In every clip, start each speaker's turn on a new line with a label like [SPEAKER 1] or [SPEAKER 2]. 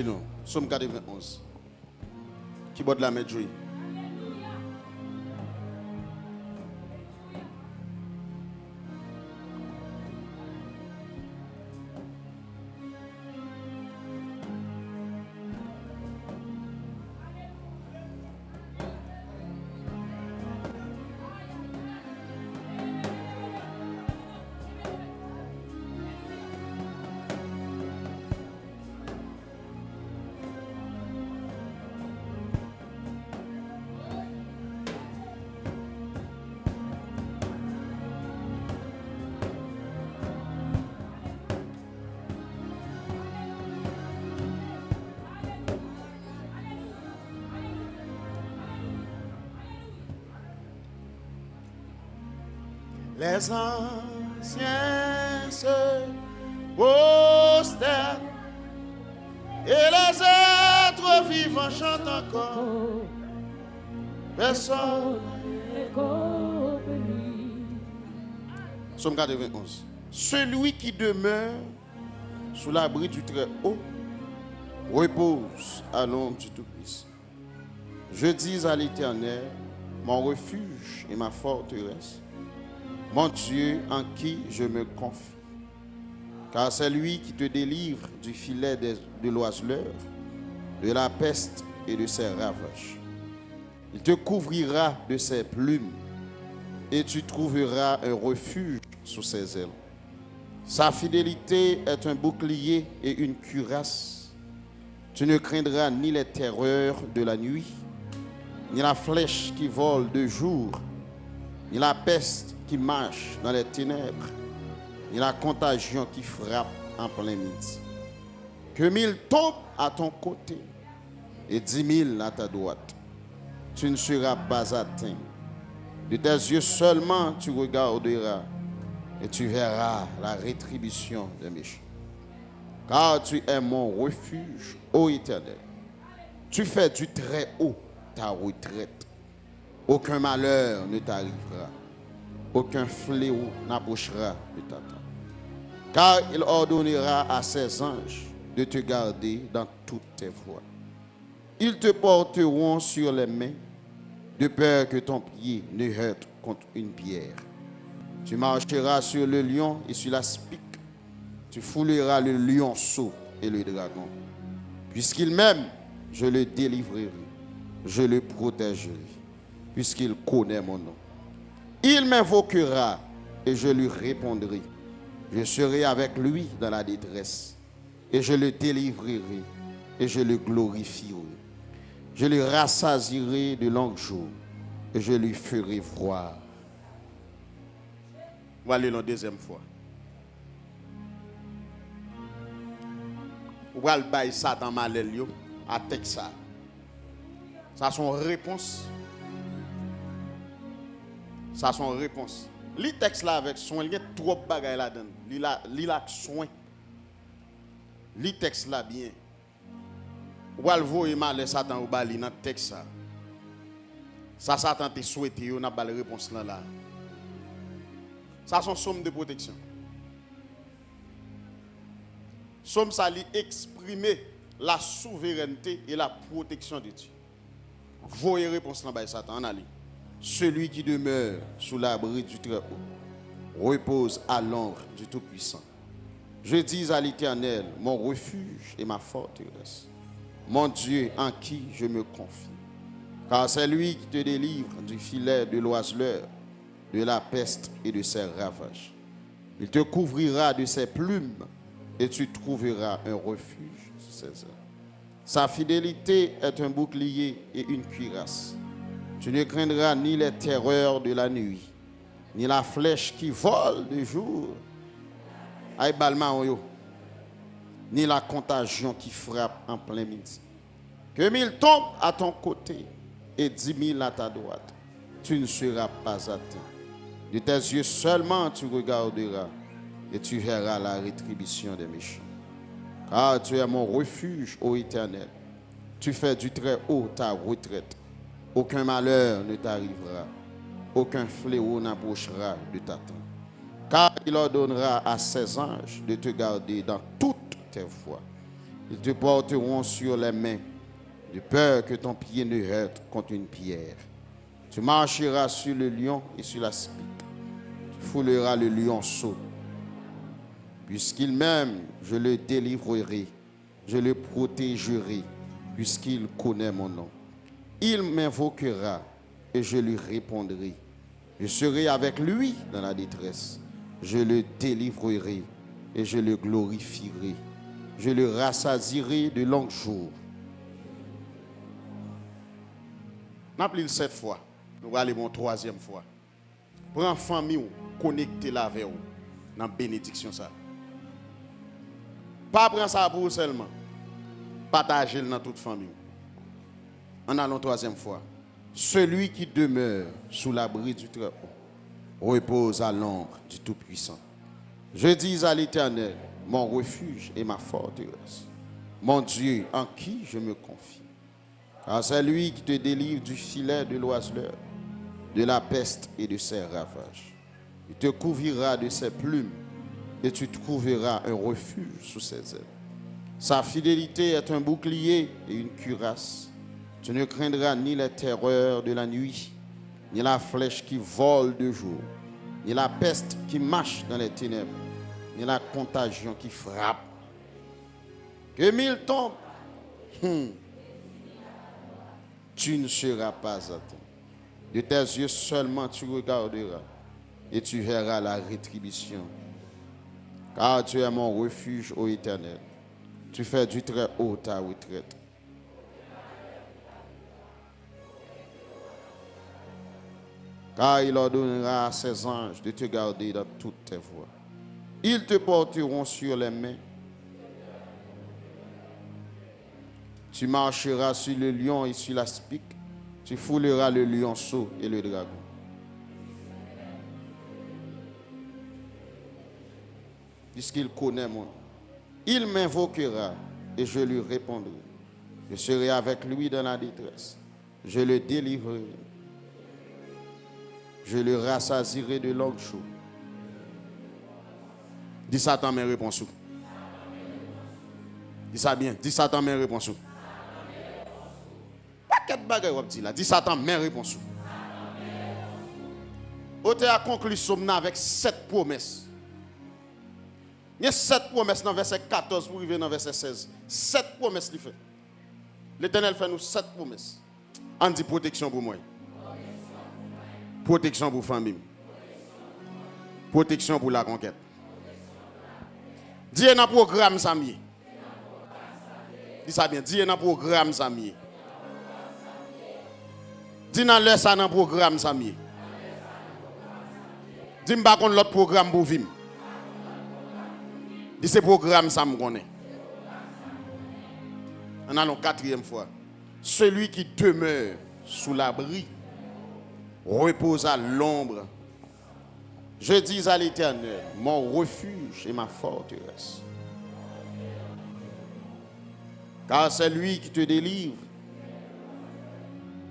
[SPEAKER 1] Allez-nous. Somme 91. Qui boit de la main, Les anciens se postèrent et les êtres vivants chantent encore. Personne n'est comme lui. Somme 91. Celui qui demeure sous l'abri du Très-Haut repose à l'ombre du Tout-Puissant. Je dis à l'Éternel, mon refuge et ma forteresse, mon Dieu en qui je me confie. Car c'est lui qui te délivre du filet de l'oiseleur, de la peste et de ses ravages. Il te couvrira de ses plumes et tu trouveras un refuge sous ses ailes. Sa fidélité est un bouclier et une cuirasse. Tu ne craindras ni les terreurs de la nuit, ni la flèche qui vole de jour, ni la peste qui marche dans les ténèbres, ni la contagion qui frappe en plein midi. Que 1000 tombent à ton côté et 10 000 à ta droite, tu ne seras pas atteint. De tes yeux seulement tu regarderas et tu verras la rétribution des méchants. Car tu es mon refuge, ô Éternel. Tu fais du Très-Haut ta retraite. Aucun malheur ne t'arrivera. Aucun fléau n'approchera de ta tente. Car il ordonnera à ses anges de te garder dans toutes tes voies. Ils te porteront sur les mains, de peur que ton pied ne heurte contre une pierre. Tu marcheras sur le lion et sur la spique. Tu fouleras le lionceau et le dragon. Puisqu'il m'aime, je le délivrerai. Je le protégerai, puisqu'il connaît mon nom. Il m'invoquera et je lui répondrai. Je serai avec lui dans la détresse et je le délivrerai et je le glorifierai. Je le rassasierai de longs jours et je lui ferai voir. On va aller la deuxième fois. On va le bailler ça dans ma lèvre à Texas. Ça son réponse. Ça son réponse. Li texte là avec soin, il y a trop de bagages là-dedans. Li la soin. Li texte là bien. Ou al voyer mal Satan ou bali dans texte ça. Ça Satan te souhaité, on a pas la réponse là. Ça son somme de protection. Somme ça li exprimer la souveraineté et la protection de Dieu. Voyez réponse là bas Satan en ali. Celui qui demeure sous l'abri du Très-Haut repose à l'ombre du Tout-Puissant. Je dis à l'Éternel, mon refuge et ma forteresse, mon Dieu en qui je me confie. Car c'est lui qui te délivre du filet de l'oiseleur, de la peste et de ses ravages. Il te couvrira de ses plumes et tu trouveras un refuge sous ses ailes. Sa fidélité est un bouclier et une cuirasse. Tu ne craindras ni les terreurs de la nuit, ni la flèche qui vole de jour, ni la contagion qui frappe en plein midi. Que 1000 tombent à ton côté et 10 000 à ta droite, tu ne seras pas atteint. De tes yeux seulement tu regarderas et tu verras la rétribution des méchants. Car tu es mon refuge, ô Éternel. Tu fais du Très-Haut ta retraite. Aucun malheur ne t'arrivera. Aucun fléau n'approchera de ta tente. Car il ordonnera à ses anges de te garder dans toutes tes voies. Ils te porteront sur les mains, de peur que ton pied ne heurte contre une pierre. Tu marcheras sur le lion et sur la spique. Tu fouleras le lionceau. Puisqu'il m'aime, je le délivrerai. Je le protégerai, puisqu'il connaît mon nom. Il m'invoquera et je lui répondrai. Je serai avec lui dans la détresse. Je le délivrerai et je le glorifierai. Je le rassasierai de longs jours. N'appelez-le 7 fois. Nous allons aller pour 3e fois. Prends famille, connectez la avec vous dans la bénédiction. Ça. Pas prendre ça pour vous seulement. Partagez-le dans toute famille. En allant 3e fois. Celui qui demeure sous l'abri du Très-Haut repose à l'ombre du Tout-Puissant. Je dis à l'Éternel, mon refuge et ma forteresse, mon Dieu en qui je me confie. Car c'est lui qui te délivre du filet de l'oiseleur, de la peste et de ses ravages. Il te couvrira de ses plumes et tu trouveras un refuge sous ses ailes. Sa fidélité est un bouclier et une cuirasse. Tu ne craindras ni les terreurs de la nuit, ni la flèche qui vole de jour, ni la peste qui marche dans les ténèbres, ni la contagion qui frappe. Que 1000 tombent, tu ne seras pas atteint. De tes yeux seulement tu regarderas et tu verras la rétribution. Car tu es mon refuge, ô Éternel. Tu fais du Très-Haut ta retraite. Car il ordonnera à ses anges de te garder dans toutes tes voies. Ils te porteront sur les mains. Tu marcheras sur le lion et sur la spique. Tu fouleras le lionceau et le dragon. Puisqu'il connaît mon nom. Il m'invoquera et je lui répondrai. Je serai avec lui dans la détresse. Je le délivrerai. Je le rassasierai de longs jours. Dis Satan mes réponses. Dis ça bien. Dis Satan mes réponses. Pas de bagaille on dit là. Dis Satan mes réponses. On a conclu avec 7 promesses. Il y a 7 promesses dans verset 14 pour arriver dans verset 16. 7 promesses qu'il fait. L'Éternel fait nous 7 promesses. On dit protection pour moi. Protection pour la famille. Protection pour la conquête. Dis dans le programme Samier. Dis ça bien. Dis dans le programme Samier. Dis dans le programme Samier. Dis pas contre l'autre programme pour vivre. Dis ce programme ça me connaît. On a la 4e fois. Celui qui demeure sous l'abri repose à l'ombre. Je dis à l'Éternel, mon refuge et ma forteresse. Car c'est lui qui te délivre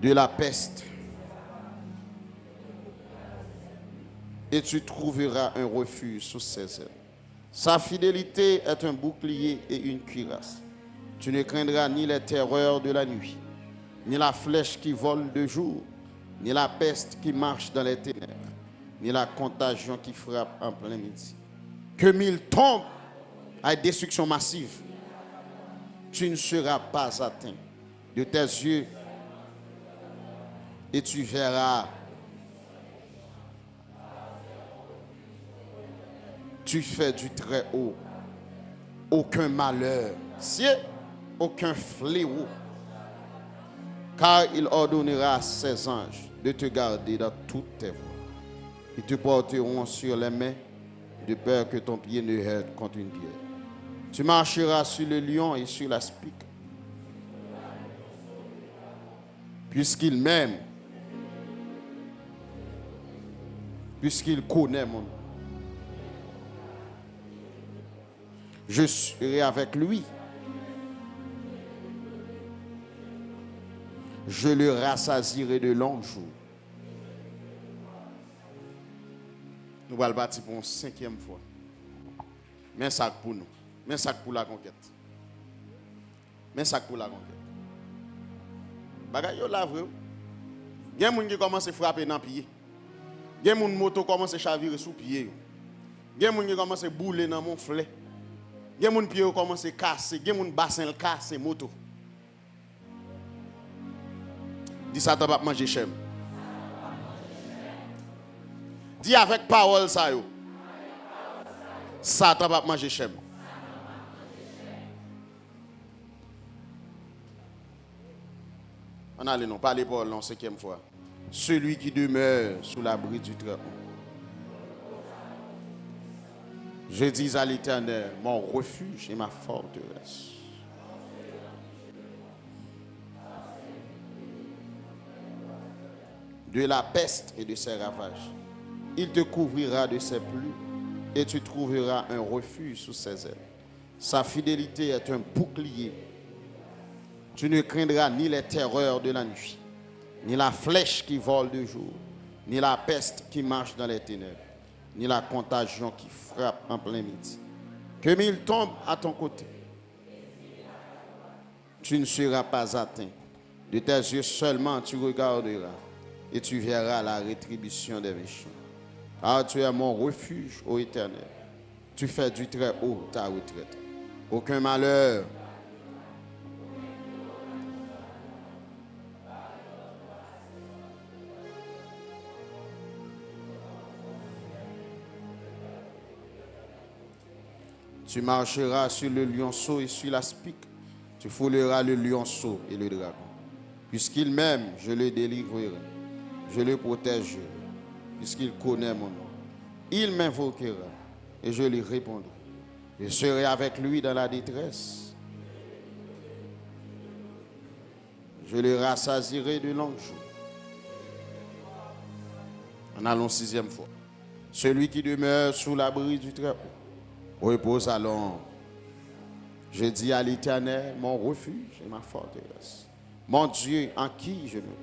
[SPEAKER 1] de la peste. Et tu trouveras un refuge sous ses ailes. Sa fidélité est un bouclier et une cuirasse. Tu ne craindras ni les terreurs de la nuit, ni la flèche qui vole de jour, ni la peste qui marche dans les ténèbres, ni la contagion qui frappe en plein midi. Que 1000 tombent à destruction massive, tu ne seras pas atteint. De tes yeux, et tu verras. Tu fais du Très-Haut aucun malheur, aucun fléau, car il ordonnera à ses anges de te garder dans toutes tes voies. Ils te porteront sur les mains, de peur que ton pied ne heurte contre une pierre. Tu marcheras sur le lion et sur la spique. Puisqu'il m'aime, puisqu'il connaît mon nom, je serai avec lui. Je le rassasierai de longs jours. Nous allons bâtir pour une 5e fois. Mais ça pour nous. Mais ça pour la conquête. Mais ça pour la conquête. Bagay yo la vrai. Il y a des gens qui commencent à frapper dans le pied. Il y a des gens qui moto commencent à chavirer sous pied. Il y a des gens qui commencent à bouler dans mon flé. Il y a des gens qui commencent à casser. Il y a des gens qui bassin casser moto. Dis ça, tu vas manger chem. Dis avec parole ça yo. Ça, tu vas manger chem. On allait non, parler Paul non, 5e fois. Celui qui demeure sous l'abri du Très-Haut. Je dis à l'Éternel, mon refuge et ma forteresse. De la peste et de ses ravages. Il te couvrira de ses pluies et tu trouveras un refuge sous ses ailes. Sa fidélité est un bouclier. Tu ne craindras ni les terreurs de la nuit, ni la flèche qui vole de jour, ni la peste qui marche dans les ténèbres, ni la contagion qui frappe en plein midi. Que 1000 tombent à ton côté, tu ne seras pas atteint. De tes yeux seulement tu regarderas et tu verras la rétribution des méchants. Car tu es mon refuge, ô Éternel. Tu fais du Très-Haut ta retraite. Aucun malheur tu marcheras sur le lionceau et sur l'aspic. Tu fouleras le lionceau et le dragon. Puisqu'il m'aime, je le délivrerai. Je le protégerai. Puisqu'il connaît mon nom. Il m'invoquera et je lui répondrai. Je serai avec lui dans la détresse. Je le rassasierai de longs jours. En allons 6e fois. Celui qui demeure sous l'abri du Très-Haut repose à l'ombre. Je dis à l'Éternel, mon refuge et ma forteresse. Mon Dieu, en qui je me confie.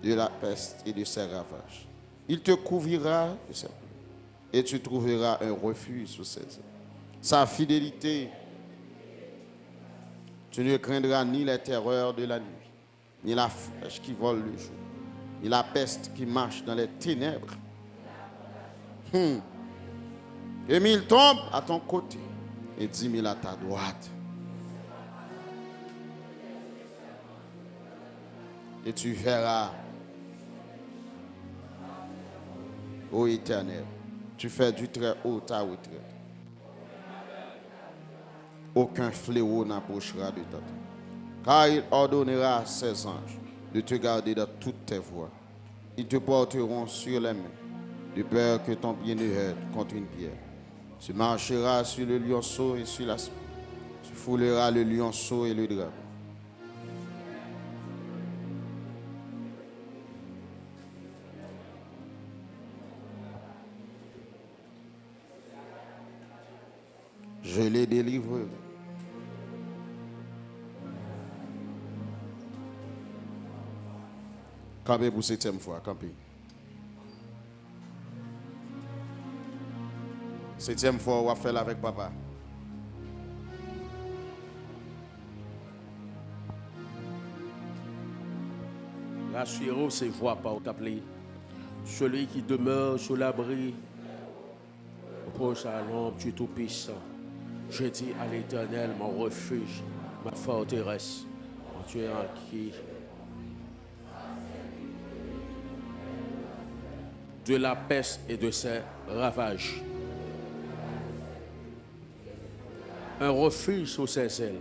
[SPEAKER 1] De la peste et de ses ravages. Il te couvrira de ses pluies et tu trouveras un refuge sous ses ailes. Sa fidélité, tu ne craindras ni les terreurs de la nuit, ni la flèche qui vole le jour, ni la peste qui marche dans les ténèbres. Et 1000 tombent à ton côté et 10 000 à ta droite. Et tu verras, ô Éternel, tu fais du Très-Haut ta retraite. Aucun fléau n'approchera de ta tente. Car il ordonnera à ses anges de te garder dans toutes tes voies. Ils te porteront sur les mains, de peur que ton pied ne heurte contre une pierre. Tu marcheras sur le lionceau et sur l'aspic. Tu fouleras le lionceau et le dragon. Je les délivrerai. Campez pour 7e fois, campez. 7e fois, on va faire avec papa.
[SPEAKER 2] Rassurez ses voix par t'appeler. Celui qui demeure sous l'abri, repose à l'ombre du Tout-Puissant. Je dis à l'Éternel, mon refuge, ma forteresse, mon Dieu en qui de la peste et de ses ravages. Un refuge sous ses ailes.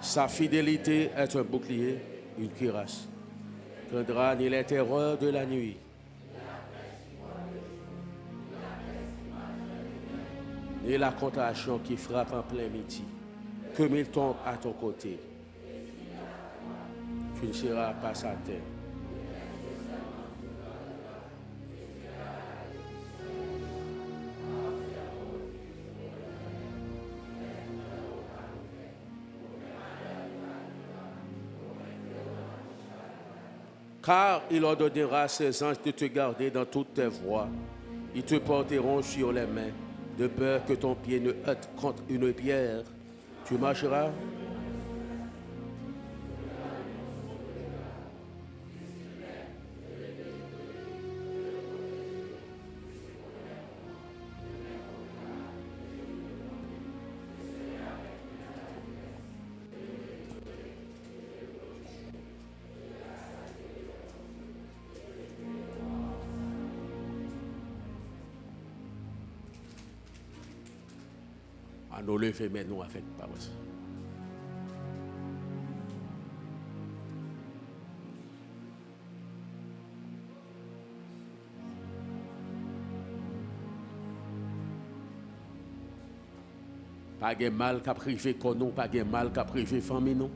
[SPEAKER 2] Sa fidélité est un bouclier, une cuirasse. Ne craindra ni les terreurs de la nuit, ni la contagion qui frappe en plein midi. Que 1000 tombent à ton côté, tu ne seras pas à terre. Car il ordonnera à ses anges de te garder dans toutes tes voies. Ils te porteront sur les mains, de peur que ton pied ne heurte contre une pierre. Tu marcheras à nous lever, mais nous avec pas aussi. Pas de mal qu'a privé qu'on nous, pas de mal qu'a privé famille nous.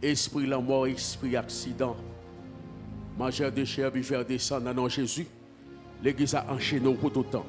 [SPEAKER 2] Esprit la mort, esprit accident. Mangeur de chair, buveur de sang, dans le nom de Jésus. L'église a enchaîné pour tout le temps.